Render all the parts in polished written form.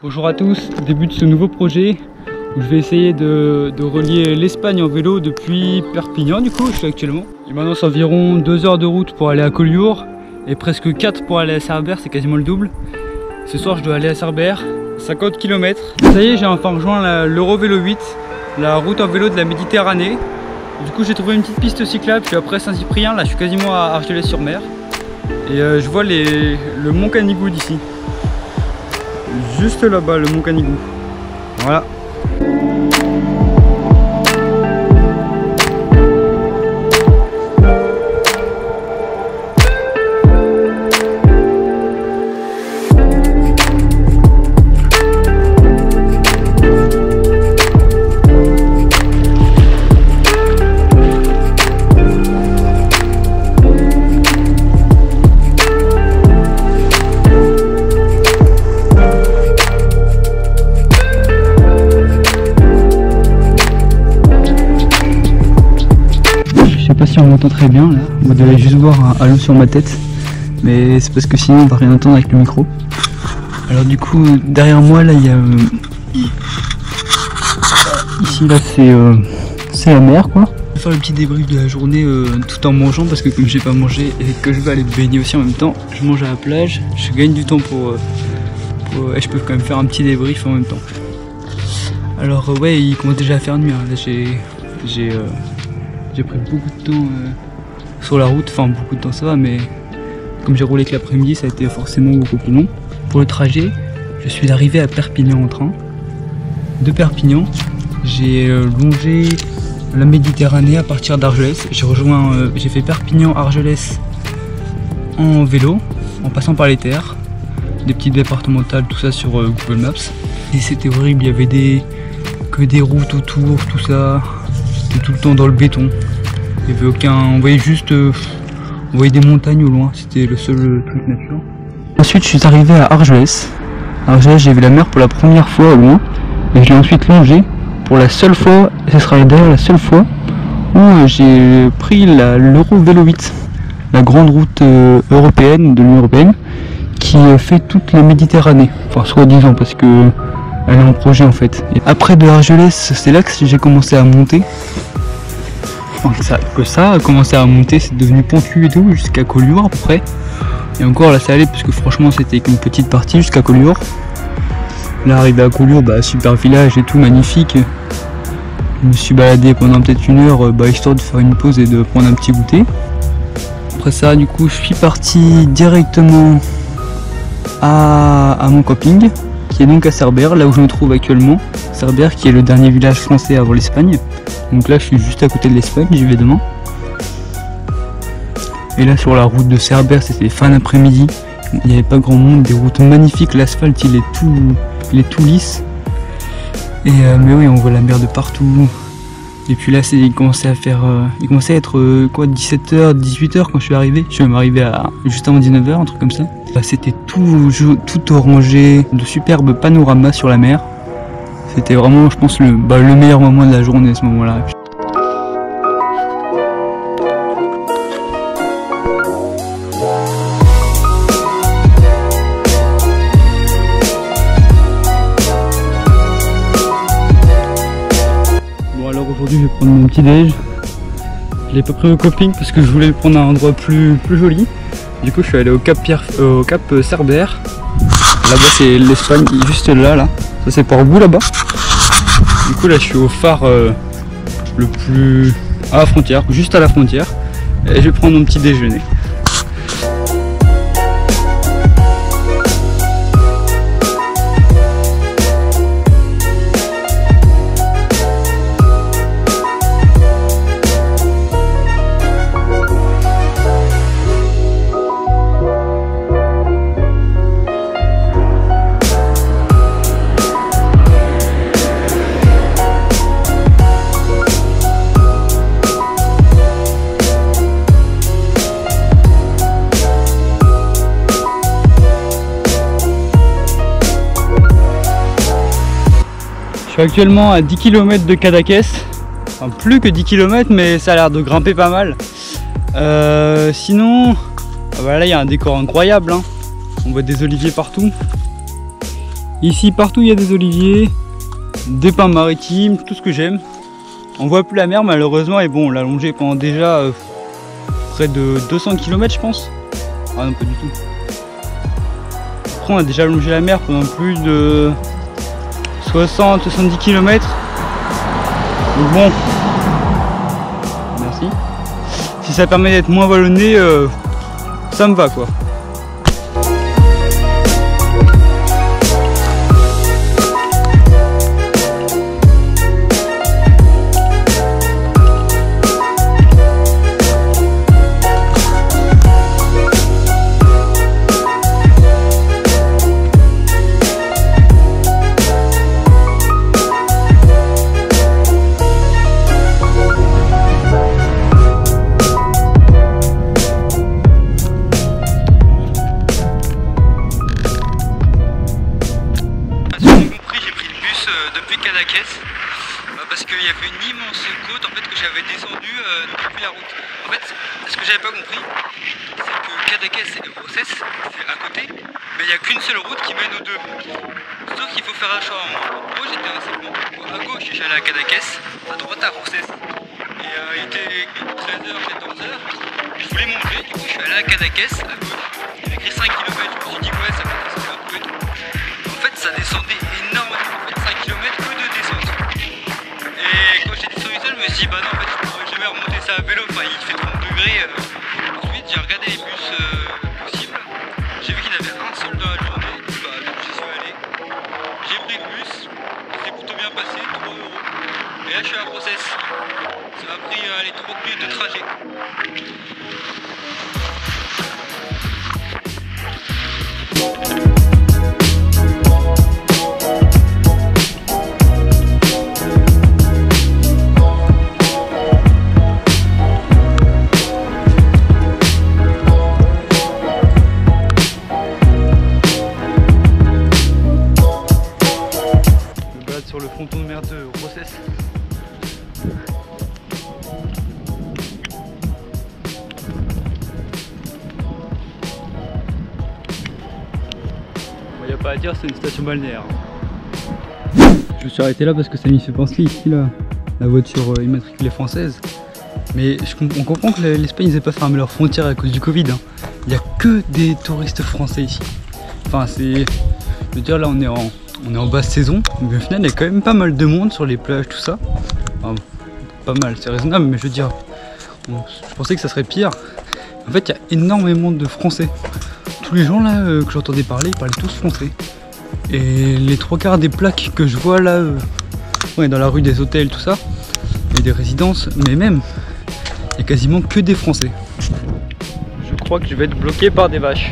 Bonjour à tous, début de ce nouveau projet où je vais essayer de relier l'Espagne en vélo depuis Perpignan du coup, je suis actuellement. Il m'annonce environ 2 heures de route pour aller à Collioure et presque 4 pour aller à Cerbère, c'est quasiment le double. Ce soir je dois aller à Cerbère, 50 km. Ça y est, j'ai enfin rejoint l'Eurovélo 8, la route en vélo de la Méditerranée. Du coup j'ai trouvé une petite piste cyclable, je suis après Saint-Cyprien, là je suis quasiment à Argelès-sur-Mer. Et je vois le mont Canigou d'ici. Juste là-bas, le mont Canigou. Voilà. Je sais pas si on m'entend très bien là, vous devez juste voir un halo sur ma tête, mais c'est parce que sinon on va rien entendre avec le micro. Alors du coup derrière moi là il y a ici là c'est la mer quoi. Je vais faire le petit débrief de la journée tout en mangeant parce que comme j'ai pas mangé et que je vais aller baigner aussi en même temps, je mange à la plage, je gagne du temps et je peux quand même faire un petit débrief en même temps. Alors ouais, il commence déjà à faire nuit, hein. Là j'ai pris beaucoup de temps sur la route, enfin beaucoup de temps ça va, mais comme j'ai roulé que l'après-midi, ça a été forcément beaucoup plus long. Pour le trajet, je suis arrivé à Perpignan en train. De Perpignan, j'ai longé la Méditerranée à partir d'Argelès. J'ai fait Perpignan-Argelès en vélo, en passant par les terres, des petites départementales, tout ça sur Google Maps. Et c'était horrible, il y avait que des routes autour, tout ça. Tout le temps dans le béton. Il y avait aucun. On voyait juste. On voyait des montagnes au loin, c'était le seul truc nature. Ensuite je suis arrivé à Argelès. Argelès, j'ai vu la mer pour la première fois au loin. Et je l'ai ensuite longé pour la seule fois, et ce sera d'ailleurs la seule fois où j'ai pris l'Eurovélo 8, la grande route européenne de l'Union européenne, qui fait toute la Méditerranée. Enfin soi-disant parce que elle est en projet en fait. Et après de Argelès, c'est là que j'ai commencé à monter. Enfin, que ça a commencé à monter, c'est devenu pentu et tout, jusqu'à Collioure à peu près. Et encore là ça allait parce que franchement c'était qu'une petite partie jusqu'à Collioure. Là arrivé à Collioure, bah, super village et tout, magnifique. Je me suis baladé pendant peut-être 1 heure, histoire de faire une pause et de prendre un petit goûter. Après ça du coup je suis parti directement à mon camping, qui est donc à Cerbère, là où je me trouve actuellement. Cerbère qui est le dernier village français avant l'Espagne. Donc là je suis juste à côté de l'Espagne, j'y vais demain. Et là sur la route de Cerbère, c'était fin d'après-midi, il n'y avait pas grand monde, des routes magnifiques, l'asphalte il est tout lisse. Et mais oui, on voit la mer de partout. Et puis là il commençait à être quoi, 17h, 18h quand je suis arrivé. Je suis même arrivé à juste avant 19h, un truc comme ça. C'était tout orangé, de superbes panoramas sur la mer. C'était vraiment, je pense, le meilleur moment de la journée à ce moment-là. Bon alors aujourd'hui je vais prendre mon petit déj. Je l'ai pas pris au camping parce que je voulais le prendre à un endroit plus joli. Du coup je suis allé au cap Cerbère. Là-bas c'est l'Espagne, juste là. Ça c'est Portbou là-bas. Du coup là je suis au phare le plus à la frontière, juste à la frontière. Et je vais prendre mon petit déjeuner. Je suis actuellement à 10 km de Cadaqués, enfin plus que 10 km mais ça a l'air de grimper pas mal. Sinon, voilà, il y a un décor incroyable, hein. On voit des oliviers partout. Ici, partout il y a des oliviers, des pins maritimes, tout ce que j'aime. On voit plus la mer malheureusement, et bon, on l'a longé pendant déjà près de 200 km je pense. Ah non, pas du tout. Après on a déjà longé la mer pendant plus de 60-70 km. Donc bon, merci. Si ça permet d'être moins vallonné, ça me va quoi. Parce qu'il y avait une immense côte en fait que j'avais descendue depuis la route. En fait, ce que j'avais pas compris, c'est que Cadaqués et Rosés, c'est à côté, mais il n'y a qu'une seule route qui mène aux deux. Sauf qu'il faut faire un choix. En gros, j'étais à gauche, je suis allé à Cadaqués, à droite à Rosés. Et il était 13h, 14h, je voulais manger, du coup je suis allé à Cadaqués, à gauche. Il y avait écrit 5 km, je me suis dit ouais, ça va descendre un peu. En fait, ça descendait énormément, en fait 5 km que de descente. Et quand j'ai descendu ça, je me suis dit bah non en fait je pourrais jamais remonter ça à vélo, enfin il fait 30 degrés. Ensuite j'ai regardé les bus possibles, j'ai vu qu'il y en avait un seul dans la journée, bah donc j'y suis allé. J'ai pris le bus, c'est plutôt bien passé, 3 €. Et là je suis à Rosés, ça m'a pris les 30 minutes de trajet. Sur le fronton de mer de Rosés. Il n'y a pas à dire, c'est une station balnéaire. Je me suis arrêté là parce que ça m'y fait penser ici là, la voiture immatriculée française. Mais on comprend que l'Espagne n'ait pas fermé leurs frontières à cause du Covid. Hein. Il n'y a que des touristes français ici. Enfin c'est... Je veux dire là on est en basse saison, mais au final il y a quand même pas mal de monde sur les plages, tout ça. Enfin, pas mal, c'est raisonnable, mais je veux dire, je pensais que ça serait pire. En fait, il y a énormément de Français. Tous les gens là que j'entendais parler, ils parlaient tous français. Et les 3/4 des plaques que je vois là, ouais, dans la rue des hôtels, tout ça, et des résidences, mais même, il y a quasiment que des Français. Je crois que je vais être bloqué par des vaches.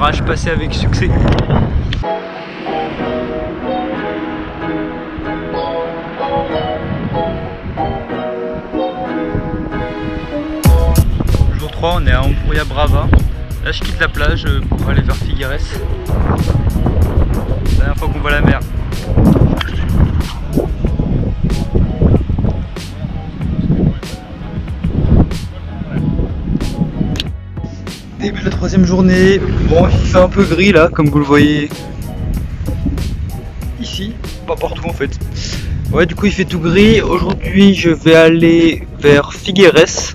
Barrage passé avec succès. Jour 3, on est à Ampuria Brava. Là je quitte la plage pour aller vers Figueres. C'est la dernière fois qu'on voit la mer. Début de la 3e journée, bon il fait un peu gris là comme vous le voyez ici, pas partout en fait. Ouais du coup il fait tout gris. Aujourd'hui je vais aller vers Figueres,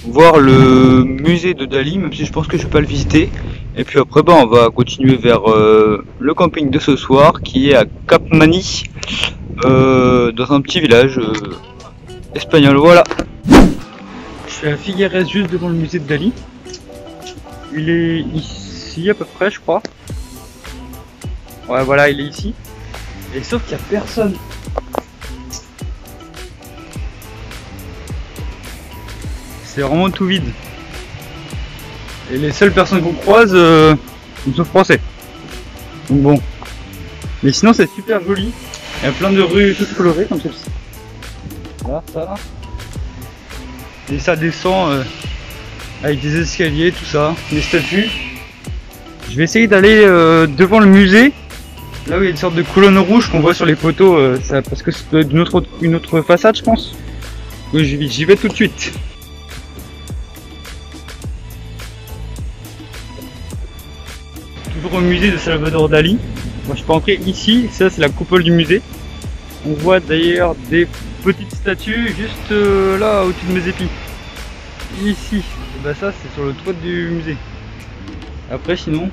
voir le musée de Dali, même si je pense que je vais pas le visiter. Et puis après on va continuer vers le camping de ce soir qui est à Capmany, dans un petit village espagnol. Voilà. Je suis à Figueres juste devant le musée de Dali. Il est ici à peu près je crois. Ouais voilà il est ici. Et sauf qu'il n'y a personne. C'est vraiment tout vide. Et les seules personnes qu'on croise sont français. Donc bon. Mais sinon c'est super joli. Il y a plein de rues toutes colorées comme celle-ci. Là, ça. Et ça descend avec des escaliers, tout ça, des statues. Je vais essayer d'aller devant le musée Là où il y a une sorte de colonne rouge qu'on voit sur les poteaux, parce que c'est une autre façade, je pense. Oui, j'y vais tout de suite. Toujours au musée de Salvador Dali. Moi, je peux entrer ici, ça c'est la coupole du musée. On voit d'ailleurs des petites statues juste là au-dessus de mes épis. Ici, et ben ça c'est sur le toit du musée. Après sinon,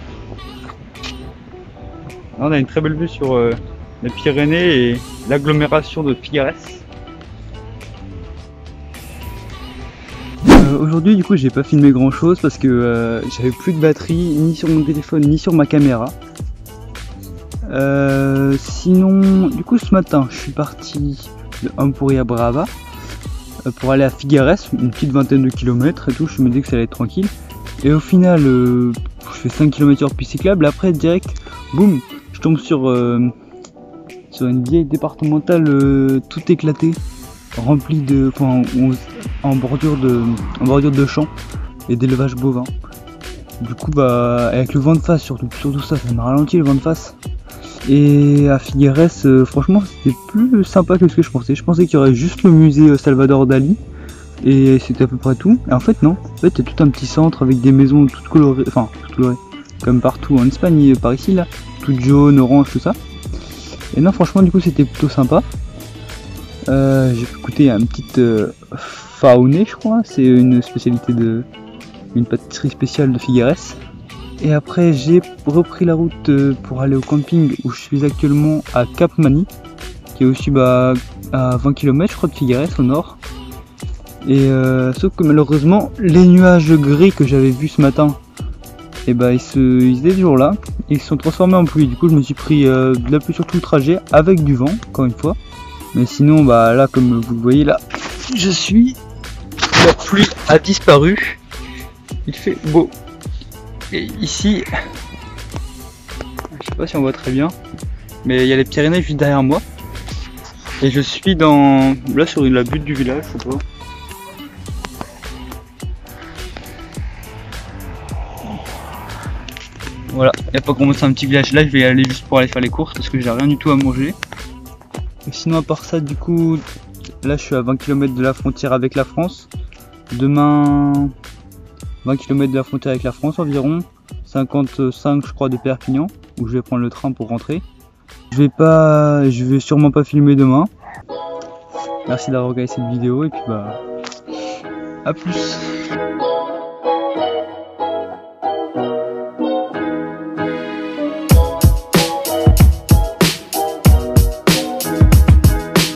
là, on a une très belle vue sur les Pyrénées et l'agglomération de Figueres. Aujourd'hui du coup j'ai pas filmé grand chose parce que j'avais plus de batterie ni sur mon téléphone ni sur ma caméra. Sinon du coup ce matin je suis parti de Empuria Brava pour aller à Figueres, une petite vingtaine de kilomètres et tout, je me dis que ça allait être tranquille. Et au final je fais 5 km/h puis cyclable, après direct, boum, je tombe sur une vieille départementale toute éclatée, remplie de, en bordure de champs et d'élevage bovin. Du coup bah avec le vent de face surtout ça m'a ralenti le vent de face. Et à Figueres franchement c'était plus sympa que ce que je pensais. Je pensais qu'il y aurait juste le musée Salvador Dali et c'était à peu près tout. Et en fait non, en fait il y a tout un petit centre avec des maisons toutes colorées, comme partout en Espagne, par ici là, toutes jaunes, orange, tout ça. Et non franchement du coup c'était plutôt sympa. J'ai pu goûter une petite faune, je crois, c'est une spécialité une pâtisserie spéciale de Figueres. Et après j'ai repris la route pour aller au camping où je suis actuellement à Capmany, qui est aussi à 20 km je crois de Figueres au nord. Et sauf que malheureusement les nuages gris que j'avais vus ce matin, et bah ils étaient toujours là, et ils se sont transformés en pluie. Du coup je me suis pris de la pluie sur tout le trajet avec du vent encore une fois. Mais sinon bah là comme vous le voyez là, la pluie a disparu, il fait beau. Et ici, je sais pas si on voit très bien, mais il y a les Pyrénées juste derrière moi. Et je suis là sur la butte du village, je sais pas. Voilà, il n'y a pas qu'on monte un petit village là, je vais y aller juste pour aller faire les courses parce que j'ai rien du tout à manger. Et sinon à part ça du coup, là je suis à 20 km de la frontière avec la France. Demain, 20 km de la frontière avec la France environ, 55 je crois de Perpignan, où je vais prendre le train pour rentrer. Je vais sûrement pas filmer demain. Merci d'avoir regardé cette vidéo et puis bah à plus.